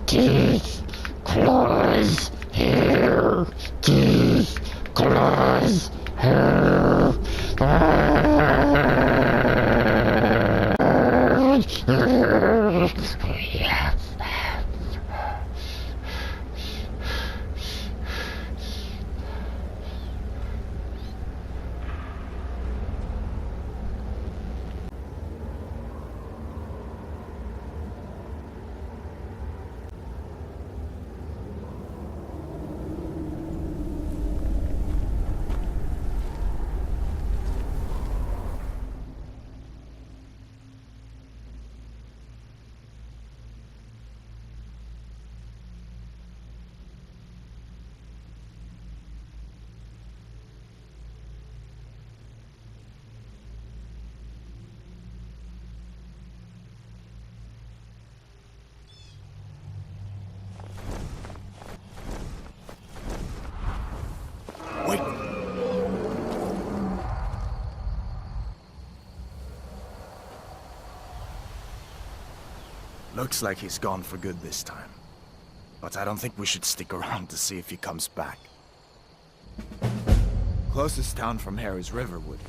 Teeth, claws, hair, teeth, claws, hair. Wait! Looks like he's gone for good this time. But I don't think we should stick around to see if he comes back. Closest town from here is Riverwood.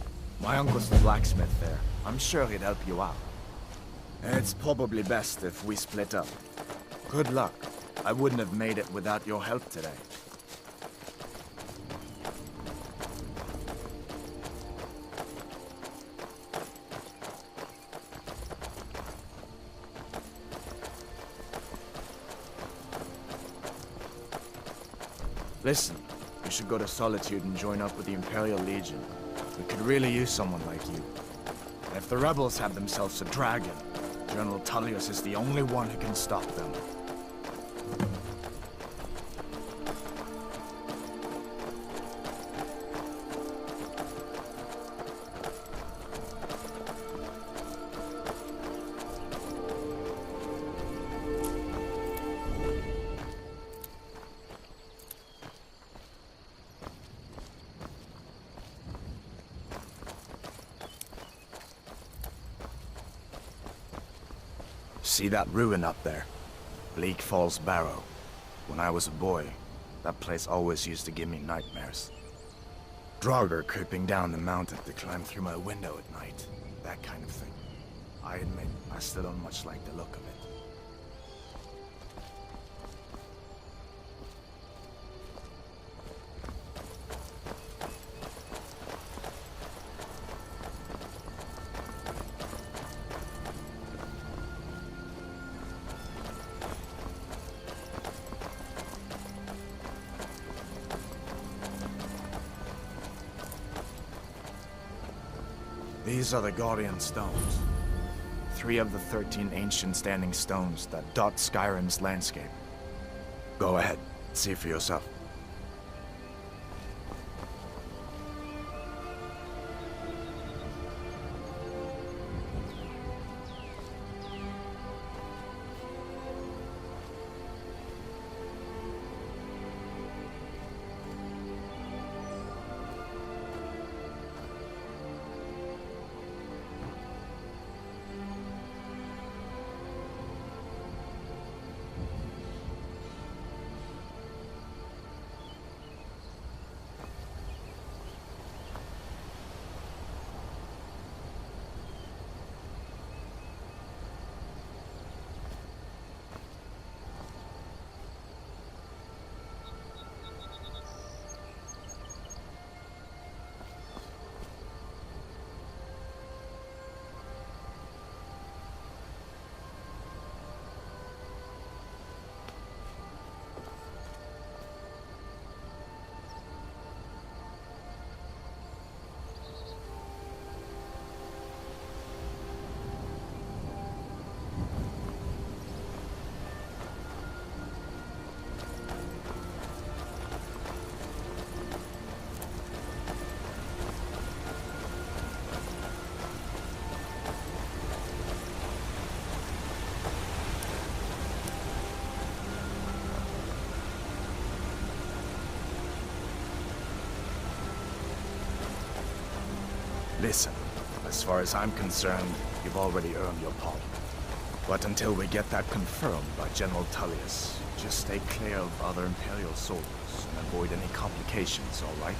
My uncle's the blacksmith there. I'm sure he'd help you out. It's probably best if we split up. Good luck. I wouldn't have made it without your help today. Listen, you should go to Solitude and join up with the Imperial Legion. We could really use someone like you. And if the rebels have themselves a dragon, General Tullius is the only one who can stop them. See that ruin up there? Bleak Falls Barrow. When I was a boy, that place always used to give me nightmares. Draugr creeping down the mountain to climb through my window at night. That kind of thing. I admit, I still don't much like the look of it. These are the Guardian Stones. 3 of the 13 ancient standing stones that dot Skyrim's landscape. Go ahead, see for yourself. Listen, as far as I'm concerned, you've already earned your pardon. But until we get that confirmed by General Tullius, just stay clear of other Imperial soldiers and avoid any complications, all right?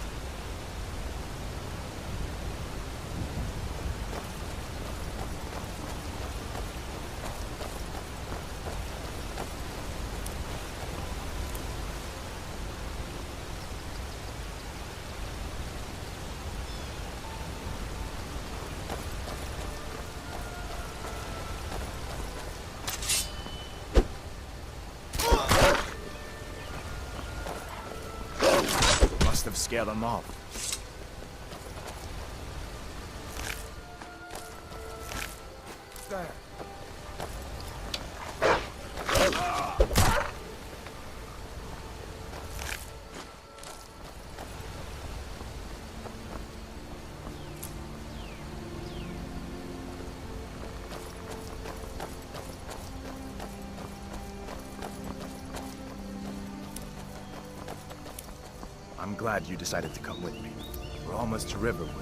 Must have scared them off. There. I'm glad you decided to come with me. We're almost to Riverwood.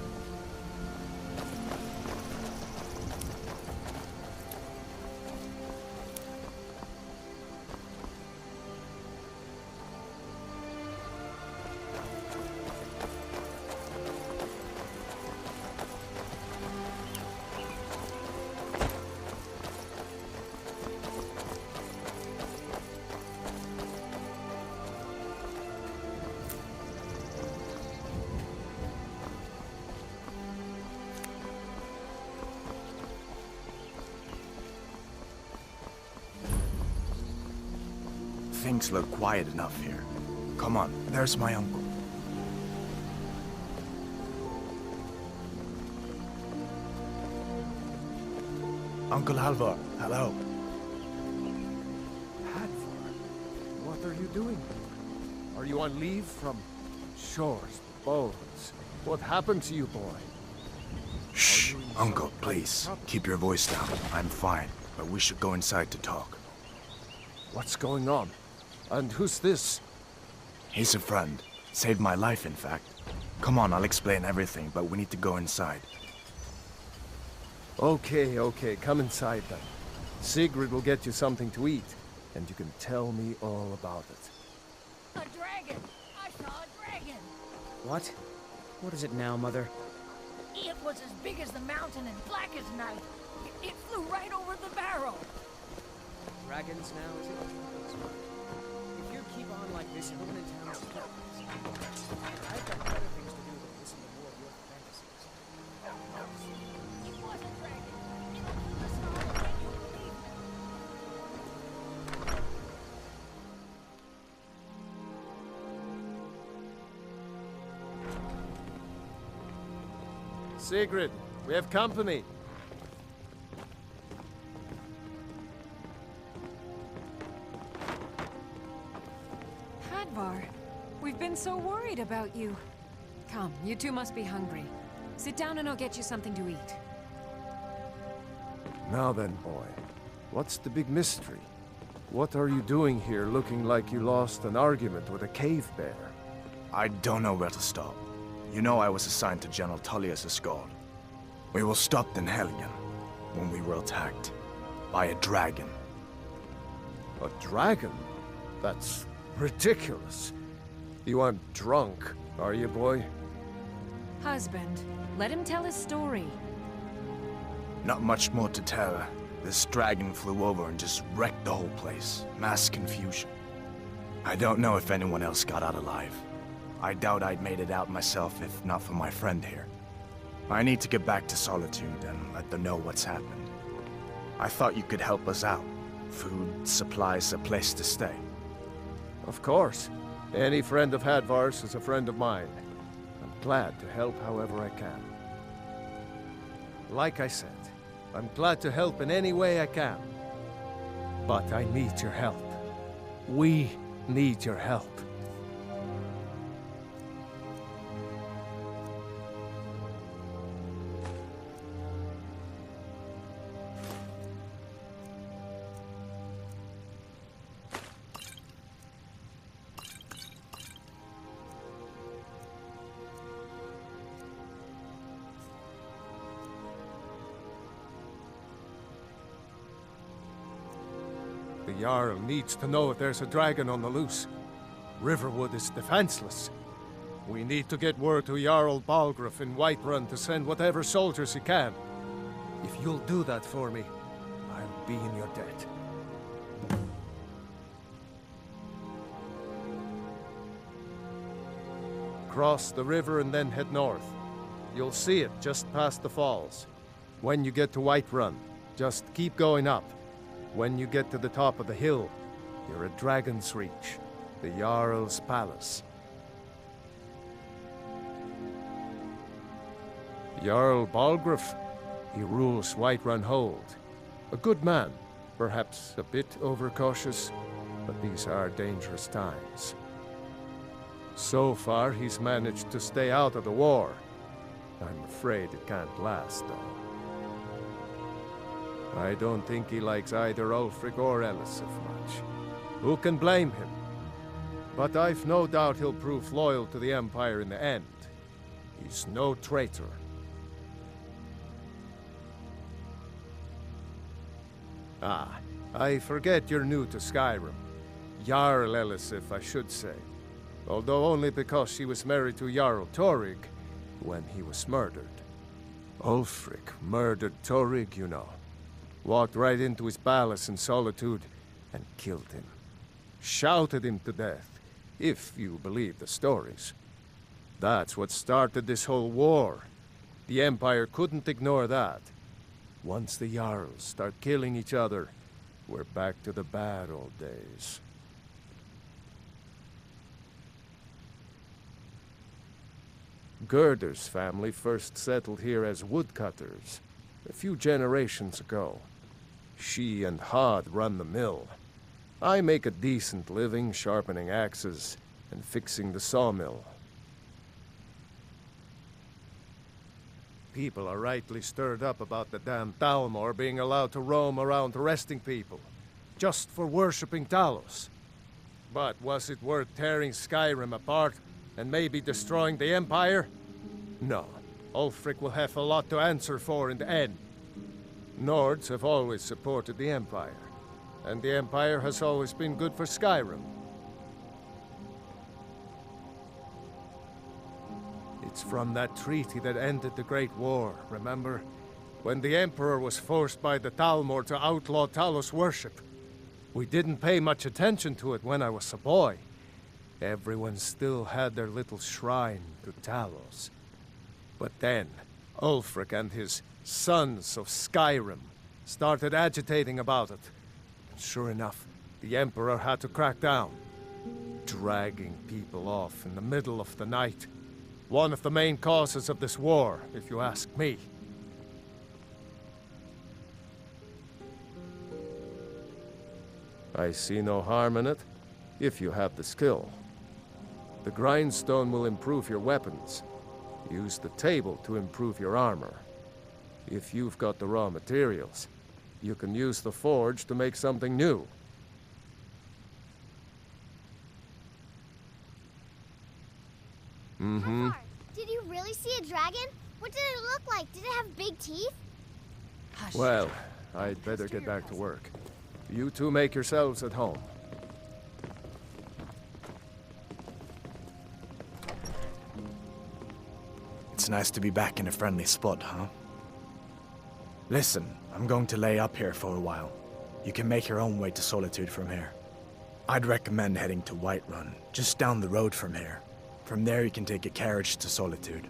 Things look quiet enough here. Come on, there's my uncle. Uncle Halvar, hello. Hadvar, what are you doing? Are you on leave from shores, bones? What happened to you, boy? Shh, Uncle, please. Keep your voice down. I'm fine, but we should go inside to talk. What's going on? And who's this? He's a friend. Saved my life, in fact. Come on, I'll explain everything, but we need to go inside. Okay, come inside then. Sigrid will get you something to eat, and you can tell me all about it. A dragon! I saw a dragon! What? What is it now, Mother? It was as big as the mountain and black as night. It flew right over the barrow. Dragons now, is it? If you keep on like this, everyone in town will kill us. I've got better things to do than listen to more of your fantasies. It was a dragon. It flew the sky. Can you believe it? Sigrid, we have company. Hadvar, we've been so worried about you. Come, you two must be hungry. Sit down and I'll get you something to eat. Now then, boy, what's the big mystery? What are you doing here looking like you lost an argument with a cave bear? I don't know where to stop. You know I was assigned to General Tullius' guard. We were stopped in Helgen when we were attacked by a dragon. A dragon? That's ridiculous. You aren't drunk, are you, boy? Husband, let him tell his story. Not much more to tell. This dragon flew over and just wrecked the whole place. Mass confusion. I don't know if anyone else got out alive. I doubt I'd made it out myself if not for my friend here. I need to get back to Solitude and let them know what's happened. I thought you could help us out. Food, supplies, a place to stay. Of course. Any friend of Hadvar's is a friend of mine. I'm glad to help however I can. Like I said, I'm glad to help in any way I can. But I need your help. We need your help. Jarl needs to know if there's a dragon on the loose. Riverwood is defenseless. We need to get word to Jarl Balgruuf in Whiterun to send whatever soldiers he can. If you'll do that for me, I'll be in your debt. Cross the river and then head north. You'll see it just past the falls. When you get to Whiterun, just keep going up. When you get to the top of the hill, you're at Dragon's Reach, the Jarl's palace. Jarl Balgruuf, he rules Whiterun Hold. A good man, perhaps a bit overcautious, but these are dangerous times. So far, he's managed to stay out of the war. I'm afraid it can't last, though. I don't think he likes either Ulfric or Elisif much. Who can blame him? But I've no doubt he'll prove loyal to the Empire in the end. He's no traitor. Ah, I forget you're new to Skyrim. Jarl Elisif, I should say. Although only because she was married to Jarl Torygg when he was murdered. Ulfric murdered Torygg, you know. Walked right into his palace in Solitude and killed him. Shouted him to death, if you believe the stories. That's what started this whole war. The Empire couldn't ignore that. Once the Jarls start killing each other, we're back to the bad old days. Gerder's family first settled here as woodcutters, a few generations ago. She and Hod run the mill. I make a decent living sharpening axes and fixing the sawmill. People are rightly stirred up about the damn Thalmor being allowed to roam around arresting people, just for worshipping Talos. But was it worth tearing Skyrim apart and maybe destroying the Empire? No. Ulfric will have a lot to answer for in the end. Nords have always supported the Empire, and the Empire has always been good for Skyrim. It's from that treaty that ended the Great War, remember? When the Emperor was forced by the Thalmor to outlaw Talos worship. We didn't pay much attention to it when I was a boy. Everyone still had their little shrine to Talos. But then, Ulfric and his Sons of Skyrim started agitating about it. And sure enough, the Emperor had to crack down. Dragging people off in the middle of the night. One of the main causes of this war, if you ask me. I see no harm in it, if you have the skill. The grindstone will improve your weapons. Use the table to improve your armor. If you've got the raw materials, you can use the forge to make something new. Mm-hmm. Did you really see a dragon? What did it look like? Did it have big teeth? Hush. Well, I'd better get back to work. You two make yourselves at home. It's nice to be back in a friendly spot, huh? Listen, I'm going to lay up here for a while. You can make your own way to Solitude from here. I'd recommend heading to Whiterun, just down the road from here. From there you can take a carriage to Solitude.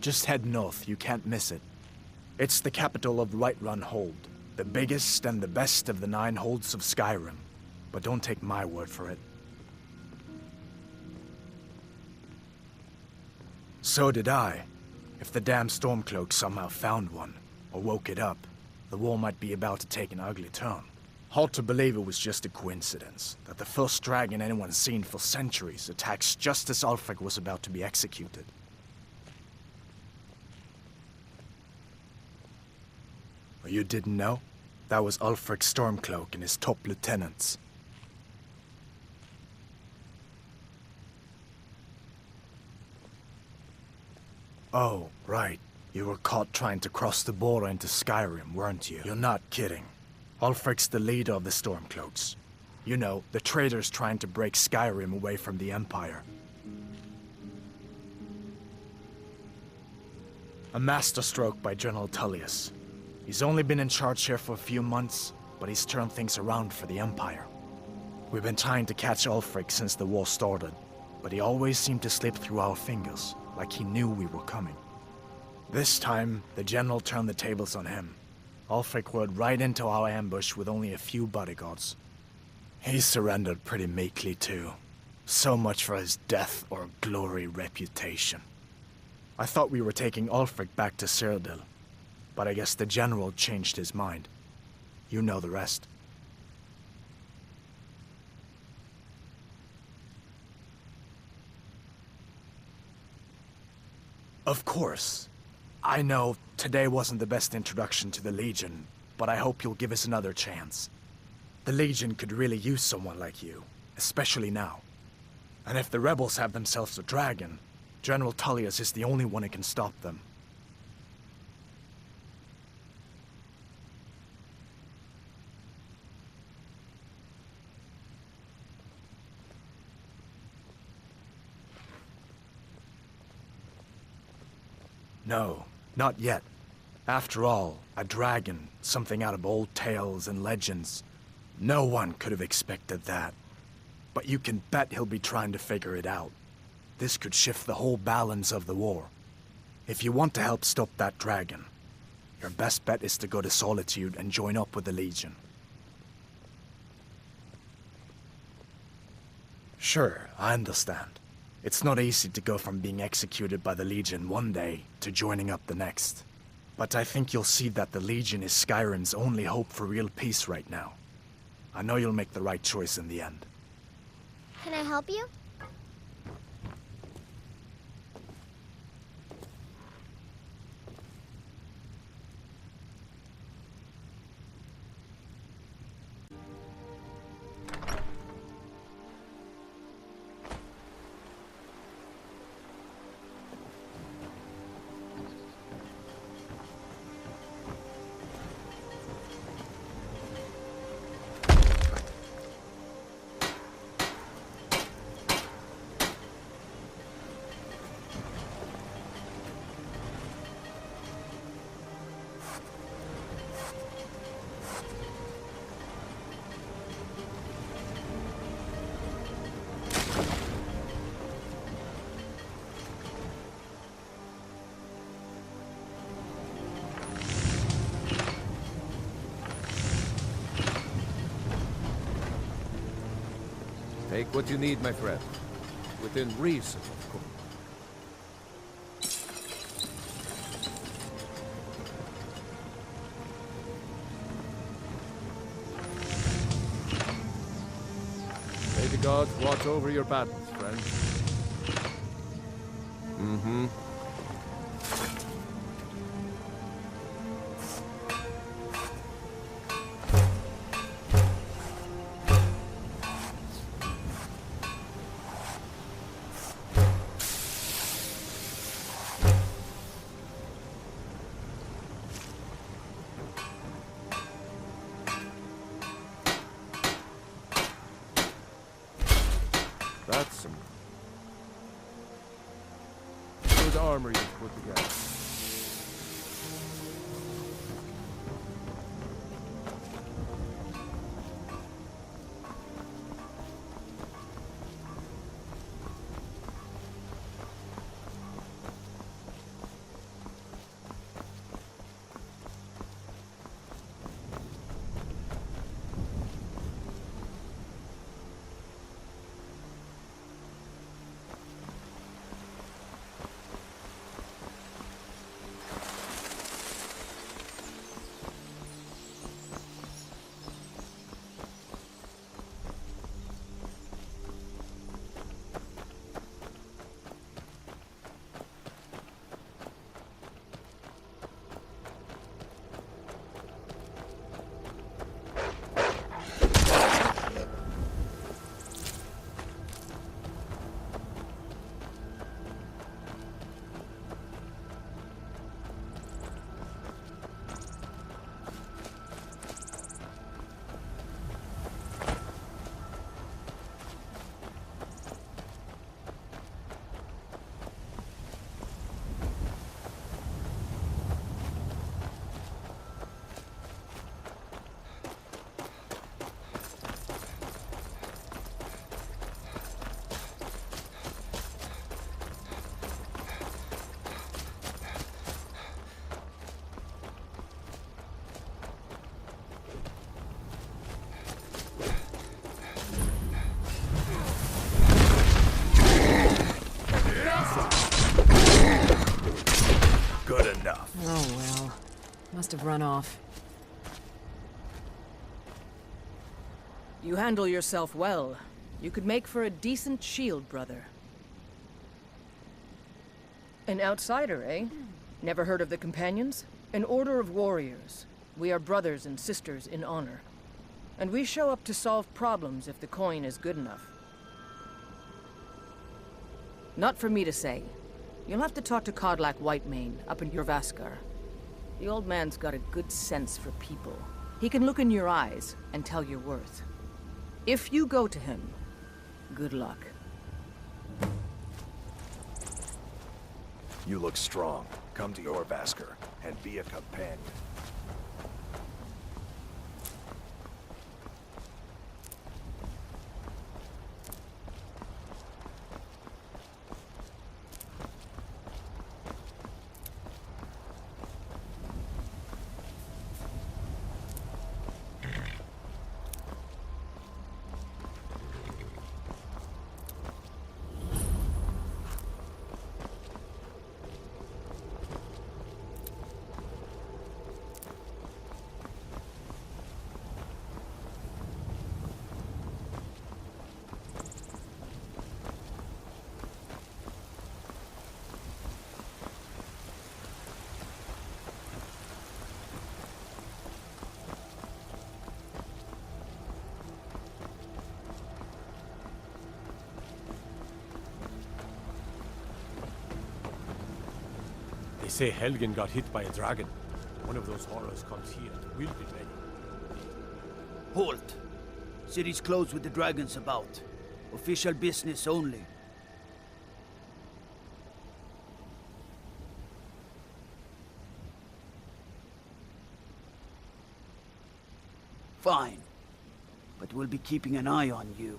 Just head north, you can't miss it. It's the capital of Whiterun Hold, the biggest and the best of the 9 holds of Skyrim. But don't take my word for it. So did I. If the damn Stormcloak somehow found one, or woke it up, the war might be about to take an ugly turn. Hard to believe it was just a coincidence, that the first dragon anyone's seen for centuries attacks just as Ulfric was about to be executed. Or you didn't know? That was Ulfric's Stormcloak and his top lieutenants. Oh, right. You were caught trying to cross the border into Skyrim, weren't you? You're not kidding. Ulfric's the leader of the Stormcloaks. You know, the traitors trying to break Skyrim away from the Empire. A masterstroke by General Tullius. He's only been in charge here for a few months, but he's turned things around for the Empire. We've been trying to catch Ulfric since the war started, but he always seemed to slip through our fingers, like he knew we were coming. This time, the General turned the tables on him. Ulfric rode right into our ambush with only a few bodyguards. He surrendered pretty meekly too. So much for his death or glory reputation. I thought we were taking Ulfric back to Cyrodiil, but I guess the General changed his mind. You know the rest. Of course. I know today wasn't the best introduction to the Legion, but I hope you'll give us another chance. The Legion could really use someone like you, especially now. And if the rebels have themselves a dragon, General Tullius is the only one who can stop them. No, not yet. After all, a dragon, something out of old tales and legends. No one could have expected that. But you can bet he'll be trying to figure it out. This could shift the whole balance of the war. If you want to help stop that dragon, your best bet is to go to Solitude and join up with the Legion. Sure, I understand. It's not easy to go from being executed by the Legion one day to joining up the next. But I think you'll see that the Legion is Skyrim's only hope for real peace right now. I know you'll make the right choice in the end. Can I help you? Take what you need, my friend. Within reason, of course. May the gods watch over your battles, friend. Mm-hmm. That's some good armor you've put together. Oh well. Must have run off. You handle yourself well. You could make for a decent shield, brother. An outsider, eh? Never heard of the Companions? An order of warriors. We are brothers and sisters in honor. And we show up to solve problems if the coin is good enough. Not for me to say. You'll have to talk to Codlac Whitemane up in Jorvaskar. The old man's got a good sense for people. He can look in your eyes and tell your worth. If you go to him, good luck. You look strong. Come to Jorvaskar and be a companion. They say Helgen got hit by a dragon. One of those horrors comes here. We'll be ready. Halt! City's closed with the dragons about. Official business only. Fine. But we'll be keeping an eye on you.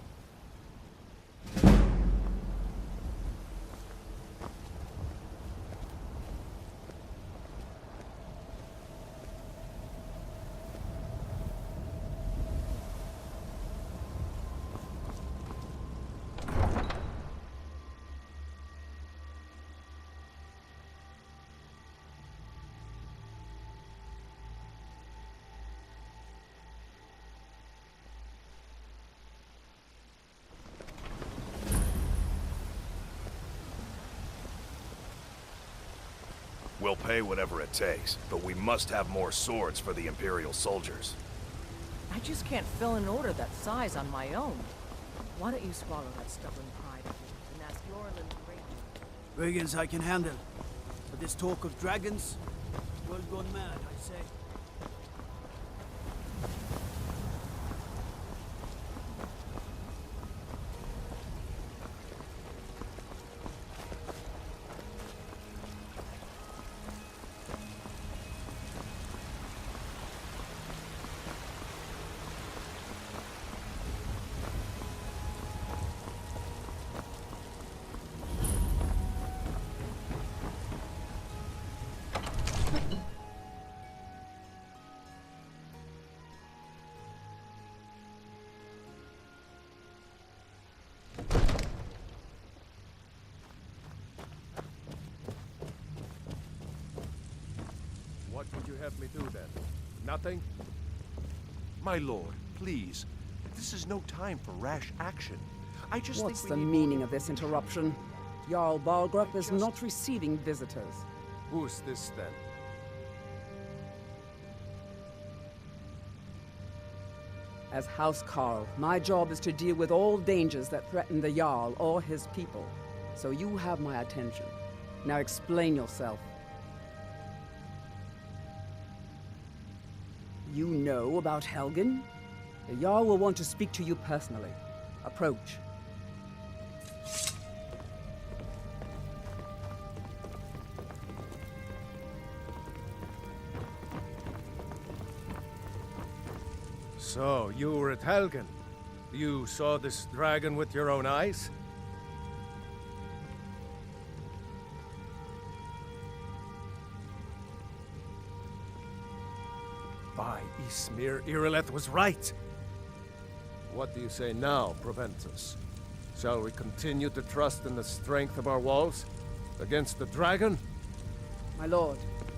We'll pay whatever it takes, but we must have more swords for the Imperial soldiers. I just can't fill an order that size on my own. Why don't you swallow that stubborn pride of yours and ask Yorlin to raid you? Dragons I can handle. But this talk of dragons, world gone mad, I say. What would you have me do then? Nothing? My lord, please. This is no time for rash action. I just What's think the we need meaning of this interruption? Jarl Balgrup is not receiving visitors. Who's this then? As House Carl, my job is to deal with all dangers that threaten the Jarl or his people. So you have my attention. Now explain yourself. You know about Helgen? The Jarl will want to speak to you personally. Approach. So, you were at Helgen. You saw this dragon with your own eyes? By Ysmir, Irileth was right! What do you say now, Proventus? Shall we continue to trust in the strength of our walls? Against the dragon? My lord,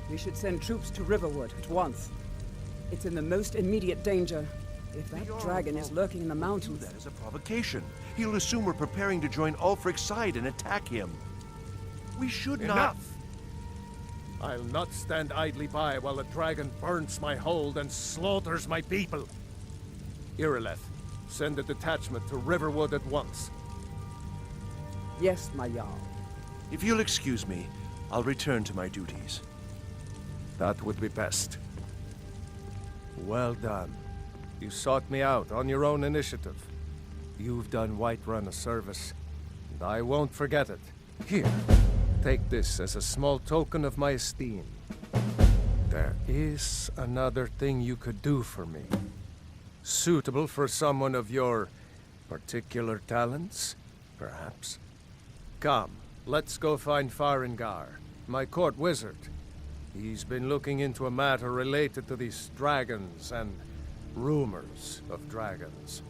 We should send troops to Riverwood at once. It's in the most immediate danger. If that dragon is lurking in the mountains... That is a provocation. He'll assume we're preparing to join Ulfric's side and attack him. We should not... Enough! I'll not stand idly by while the dragon burns my hold and slaughters my people. Irileth, send a detachment to Riverwood at once. Yes, my Jarl. If you'll excuse me, I'll return to my duties. That would be best. Well done. You sought me out on your own initiative. You've done Whiterun a service, and I won't forget it. Here, take this as a small token of my esteem. There is another thing you could do for me. Suitable for someone of your particular talents, perhaps. Come, let's go find Farengar, my court wizard. He's been looking into a matter related to these dragons and rumors of dragons.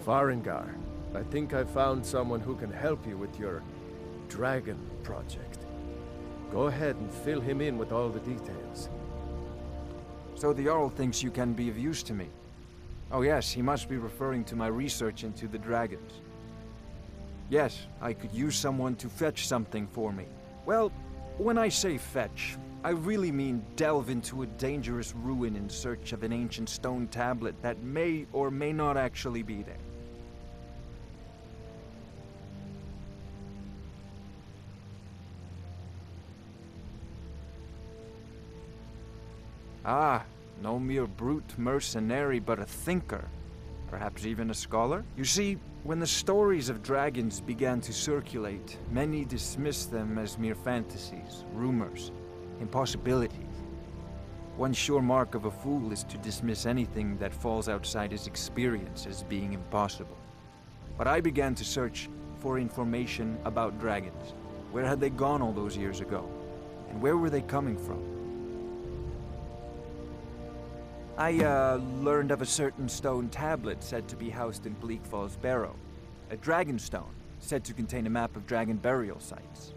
Farengar, I think I found someone who can help you with your dragon project. Go ahead and fill him in with all the details. So the Jarl thinks you can be of use to me. Oh yes, he must be referring to my research into the dragons. Yes, I could use someone to fetch something for me. Well, when I say fetch, I really mean delve into a dangerous ruin in search of an ancient stone tablet that may or may not actually be there. Ah, no mere brute mercenary, but a thinker. Perhaps even a scholar? You see, when the stories of dragons began to circulate, many dismissed them as mere fantasies, rumors, impossibilities. One sure mark of a fool is to dismiss anything that falls outside his experience as being impossible. But I began to search for information about dragons. Where had they gone all those years ago? And where were they coming from? I learned of a certain stone tablet said to be housed in Bleak Falls Barrow. A dragon stone, said to contain a map of dragon burial sites.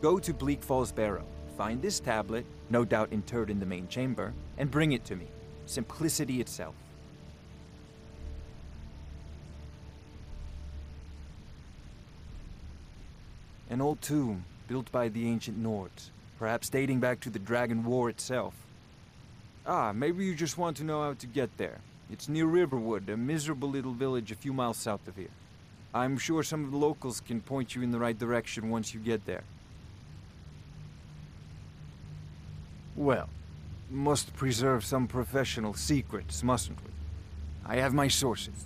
Go to Bleak Falls Barrow, find this tablet, no doubt interred in the main chamber, and bring it to me. Simplicity itself. An old tomb, built by the ancient Nords, perhaps dating back to the Dragon War itself. Ah, maybe you just want to know how to get there. It's near Riverwood, a miserable little village a few miles south of here. I'm sure some of the locals can point you in the right direction once you get there. Well, must preserve some professional secrets, mustn't we? I have my sources.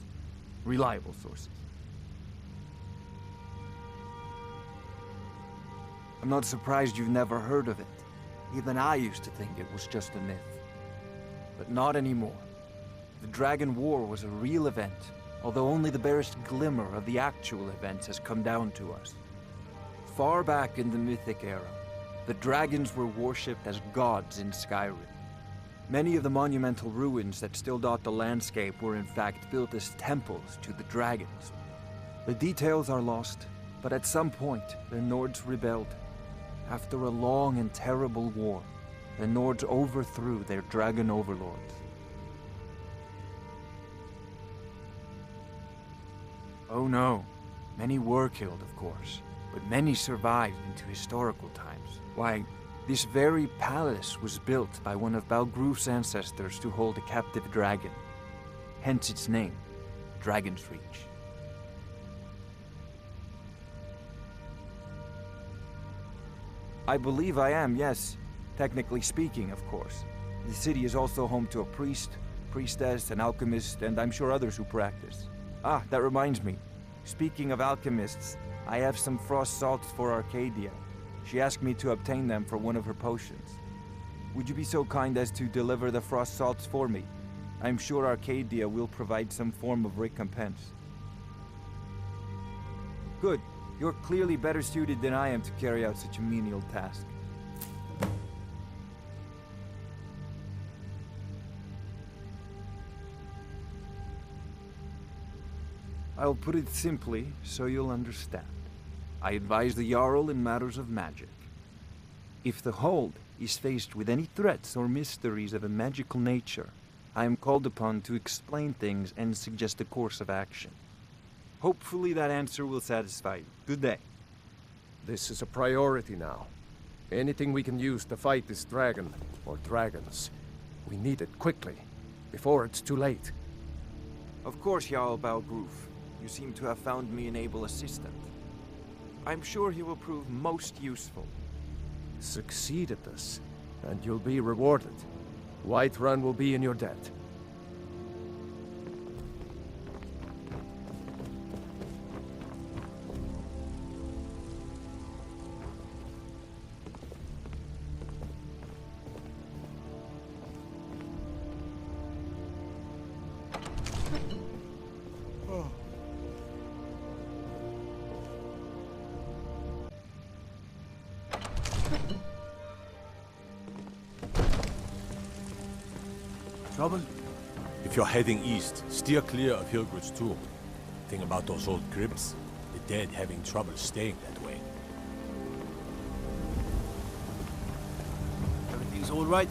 Reliable sources. I'm not surprised you've never heard of it. Even I used to think it was just a myth. But not anymore. The Dragon War was a real event, although only the barest glimmer of the actual events has come down to us. Far back in the Mythic era, the dragons were worshipped as gods in Skyrim. Many of the monumental ruins that still dot the landscape were in fact built as temples to the dragons. The details are lost, but at some point, the Nords rebelled. After a long and terrible war, the Nords overthrew their dragon overlords. Oh no, many were killed, of course, but many survived into historical times. Why, this very palace was built by one of Balgruf's ancestors to hold a captive dragon. Hence its name, Dragon's Reach. I believe I am, yes. Technically speaking, of course. The city is also home to a priest, priestess, an alchemist, and I'm sure others who practice. Ah, that reminds me. Speaking of alchemists, I have some frost salts for Arcadia. She asked me to obtain them for one of her potions. Would you be so kind as to deliver the frost salts for me? I'm sure Arcadia will provide some form of recompense. Good. You're clearly better suited than I am to carry out such a menial task. I'll put it simply so you'll understand. I advise the Jarl in matters of magic. If the Hold is faced with any threats or mysteries of a magical nature, I am called upon to explain things and suggest a course of action. Hopefully that answer will satisfy you. Good day. This is a priority now. Anything we can use to fight this dragon, or dragons, we need it quickly, before it's too late. Of course, Jarl Balgroof. You seem to have found me an able assistant. I'm sure he will prove most useful. Succeed at this, and you'll be rewarded. Whiterun will be in your debt. Trouble? If you're heading east, steer clear of Hilgrid's tomb. Thing about those old crypts, the dead having trouble staying that way. Everything's all right?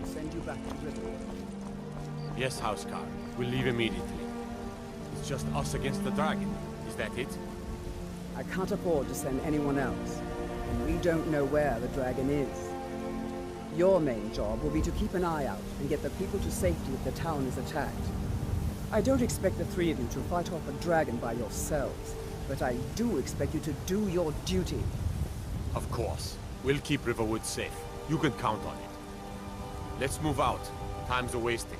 Send you back to River. Yes, Housecarl. We'll leave immediately. It's just us against the dragon. Is that it? I can't afford to send anyone else, and we don't know where the dragon is. Your main job will be to keep an eye out and get the people to safety if the town is attacked. I don't expect the three of you to fight off a dragon by yourselves, but I do expect you to do your duty. Of course. We'll keep Riverwood safe. You can count on it. Let's move out. Time's a-wasting.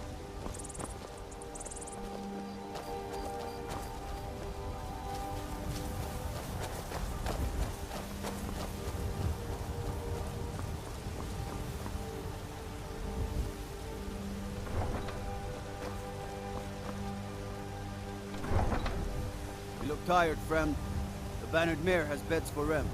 You look tired, friend. The Bannered Mare has beds for rent.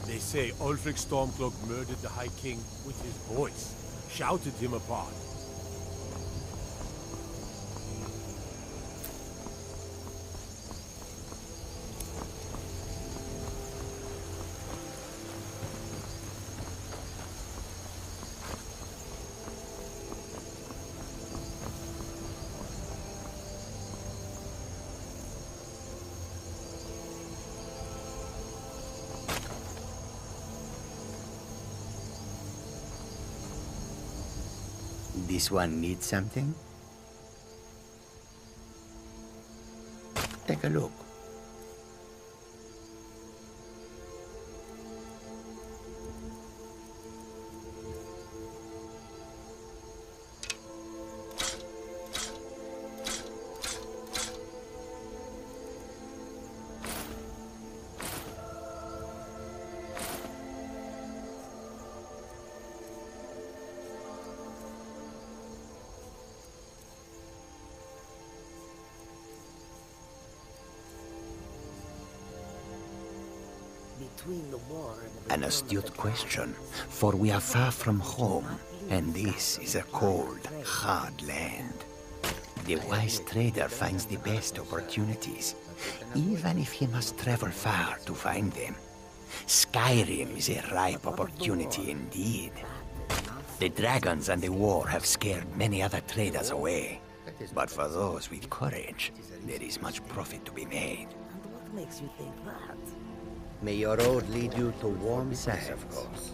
They say Ulfric Stormcloak murdered the High King with his voice, shouted him apart. This one needs something? Take a look. between the war and the An astute question, for we are far from home, and this is a cold, hard land. The wise trader finds the best opportunities, even if he must travel far to find them. Skyrim is a ripe opportunity indeed. The dragons and the war have scared many other traders away. But for those with courage, there is much profit to be made. And what makes you think that? May your road lead you to warm sands, of course.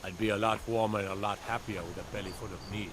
I'd be a lot warmer and a lot happier with a belly full of meat.